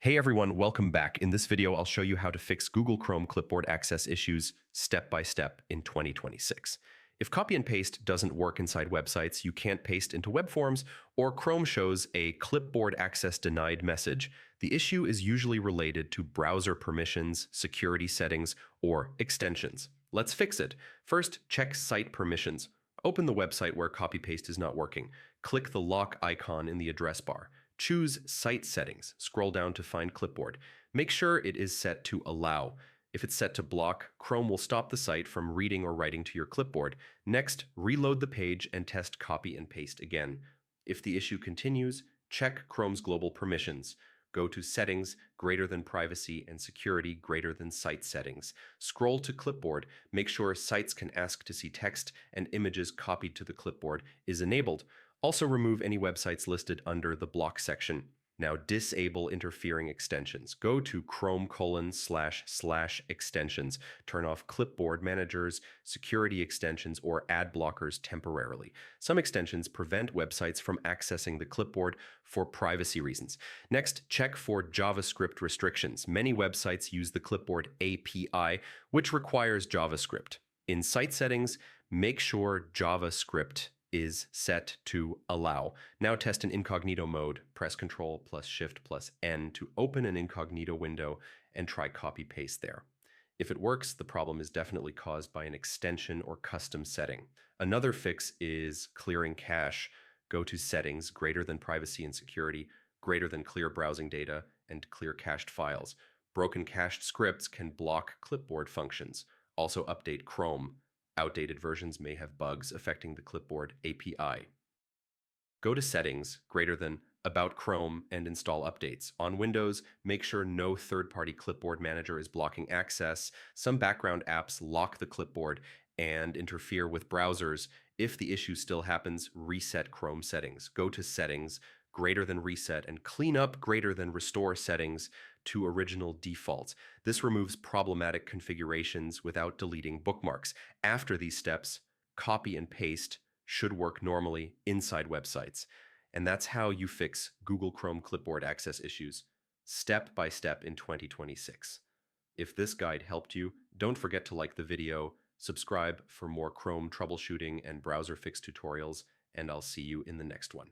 Hey everyone, welcome back. In this video, I'll show you how to fix Google Chrome clipboard access issues step by step in 2026. If copy and paste doesn't work inside websites, you can't paste into web forms, or Chrome shows a clipboard access denied message, the issue is usually related to browser permissions, security settings, or extensions. Let's fix it. First, check site permissions. Open the website where copy-paste is not working. Click the lock icon in the address bar. Choose Site Settings. Scroll down to find Clipboard. Make sure it is set to Allow. If it's set to Block, Chrome will stop the site from reading or writing to your clipboard. Next, reload the page and test copy and paste again. If the issue continues, check Chrome's global permissions. Go to Settings greater than Privacy and Security greater than Site Settings. Scroll to Clipboard. Make sure Sites can ask to see text and images copied to the clipboard is enabled. Also remove any websites listed under the block section. Now disable interfering extensions. Go to Chrome://extensions. Turn off clipboard managers, security extensions, or ad blockers temporarily. Some extensions prevent websites from accessing the clipboard for privacy reasons. Next, check for JavaScript restrictions. Many websites use the Clipboard API, which requires JavaScript. In site settings, make sure JavaScript is set to allow. Now test in incognito mode. Press Ctrl+Shift+N to open an incognito window and try copy-paste there. If it works, the problem is definitely caused by an extension or custom setting. Another fix is clearing cache. Go to Settings greater than Privacy and Security, greater than Clear Browsing Data, and Clear Cached Files. Broken cached scripts can block clipboard functions. Also update Chrome. Outdated versions may have bugs affecting the Clipboard API. Go to Settings greater than About Chrome and install updates. On Windows, make sure no third-party clipboard manager is blocking access. Some background apps lock the clipboard and interfere with browsers. If the issue still happens, reset Chrome settings. Go to Settings greater than Reset and Clean Up greater than Restore settings to original defaults. This removes problematic configurations without deleting bookmarks. After these steps, copy and paste should work normally inside websites. And that's how you fix Google Chrome clipboard access issues step by step in 2026. If this guide helped you, don't forget to like the video, subscribe for more Chrome troubleshooting and browser fix tutorials, and I'll see you in the next one.